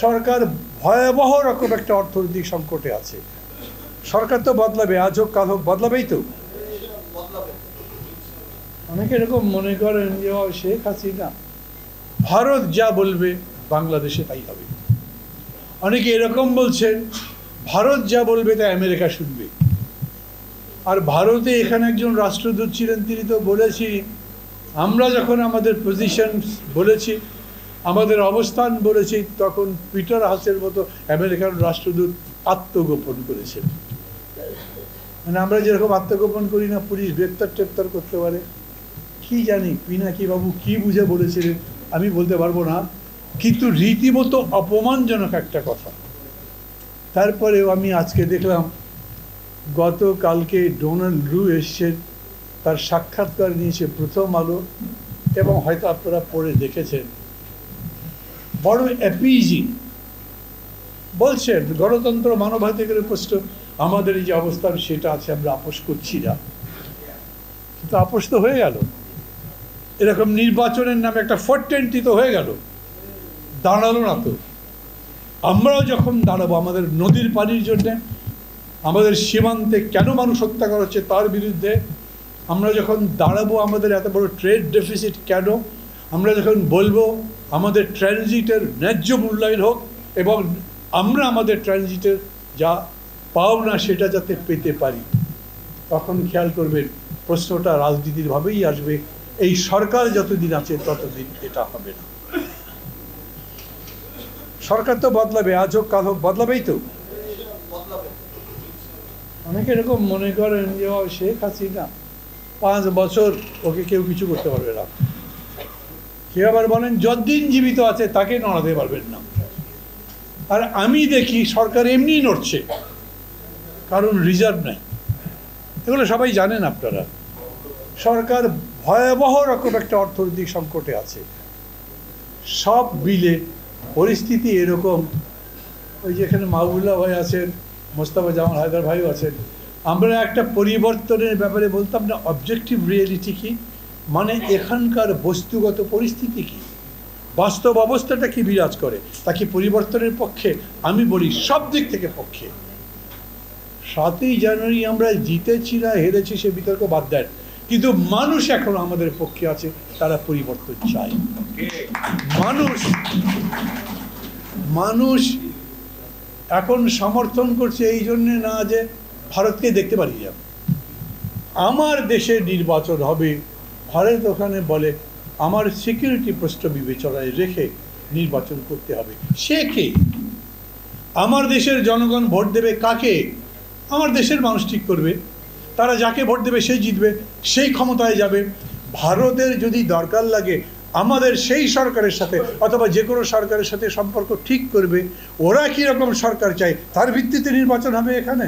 সরকার ভয়াবহ রকম একটা অর্থনৈতিক সংকটে আছে। সরকার তো বদলাবে, আজ হোক কাল হোক, বদলাবেই তো। অনেকে এরকম মনে করেন যে শেখ হাসিনা, ভারত যা বলবে বাংলাদেশে তাই হবে। অনেকে এরকম বলছেন ভারত যা বলবে তাই আমেরিকা শুনবে। আর ভারতে এখানে একজন রাষ্ট্রদূত ছিলেন, তিনি তো বলেছি, আমরা যখন আমাদের পজিশন বলেছি, আমাদের অবস্থান বলেছি, তখন পিটার হাসের মতো আমেরিকান রাষ্ট্রদূত আত্মগোপন করেছেন। মানে আমরা যেরকম আত্মগোপন করি না, পুলিশ গ্রেপ্তার টেপ্তার করতে পারে, কি জানি পিনাকি বাবু কি বুঝে বলেছিলেন আমি বলতে পারবো না, কিন্তু রীতিমতো অপমানজনক একটা কথা। তারপরেও আমি আজকে দেখলাম গতকালকে ডোনাল্ড ট্রু এসছেন, তার সাক্ষাৎকার নিয়েছে প্রথম আলো, এবং হয়তো আপনারা পড়ে দেখেছেন, বড় অ্যাপিজিং বলছেন গণতন্ত্র মানবাধিকারের প্রশ্ন, আমাদের এই যে অবস্থান সেটা আছে, আমরা আপোষ করছি না। কিন্তু আপোষ তো হয়ে গেল, এরকম নির্বাচনের নামে একটা ফরটেন্টি তো হয়ে গেল, দাঁড়ালো না তো। আমরাও যখন দাঁড়াবো আমাদের নদীর পানির জন্যে, আমাদের সীমান্তে কেন মানুষ হত্যা করা হচ্ছে তার বিরুদ্ধে, আমরা যখন দাঁড়াবো আমাদের এত বড় ট্রেড ডেফিসিট কেন, আমরা যখন বলবো আমাদের ট্রানজিটের ন্যায্য মূল্যায়ন হোক এবং আমরা আমাদের ট্রানজিটের যা পাওনা সেটা যাতে পেতে পারি, তখন খেয়াল করবেন প্রশ্নটা রাজনীতিরভাবেই আসবে। এই সরকার যতদিন আছে ততদিন এটা হবে না। সরকার তো বদলাবে, আজ হোক কাল হোক, বদলাবেই তো। অনেকে এরকম মনে করেন যে শেখ হাসিনা 5 বছর ওকে কেউ কিছু করতে পারবে না। কেউ আবার বলেন যতদিন জীবিত আছে তাকে নড়াতে পারবেন না। আর আমি দেখি সরকার এমনিই নড়ছে, কারণ রিজার্ভ নাই। এগুলো সবাই জানেন আপনারা। সরকার ভয়াবহ রকম একটা অর্থনৈতিক সংকটে আছে। সব মিলে পরিস্থিতি এরকম, ওই যেখানে মাহবুবুল্লাহ ভাই আছেন, মোস্তফা জামাল হায়দার ভাইও আছেন, আমরা একটা পরিবর্তনের ব্যাপারে বলতাম না, অবজেক্টিভ রিয়েলিটি কি, মানে এখানকার বস্তুগত পরিস্থিতি কি, বাস্তব অবস্থাটা কি বিরাজ করে, তাকে পরিবর্তনের পক্ষে। আমি বলি সব দিক থেকে পক্ষে। 7ই জানুয়ারি আমরা জিতেছি না হেরেছি সে বিতর্ক বাদ দেন, কিন্তু মানুষ এখন আমাদের পক্ষে আছে, তারা পরিবর্তন চায়। মানুষ এখন সমর্থন করছে এই জন্যে না যে ভারতকে দেখতে পারি যাব, আমার দেশের নির্বাচন হবে, ভারত ওখানে বলে আমার সিকিউরিটি প্রশ্ন বিবেচনায় রেখে নির্বাচন করতে হবে। সে কে? আমার দেশের জনগণ ভোট দেবে কাকে? আমার দেশের মানুষ ঠিক করবে। তারা যাকে ভোট দেবে সেই জিতবে, সেই ক্ষমতায় যাবে। ভারতের যদি দরকার লাগে আমাদের সেই সরকারের সাথে অথবা যে কোনো সরকারের সাথে সম্পর্ক ঠিক করবে, ওরা কীরকম সরকার চায় তার ভিত্তিতে নির্বাচন হবে এখানে।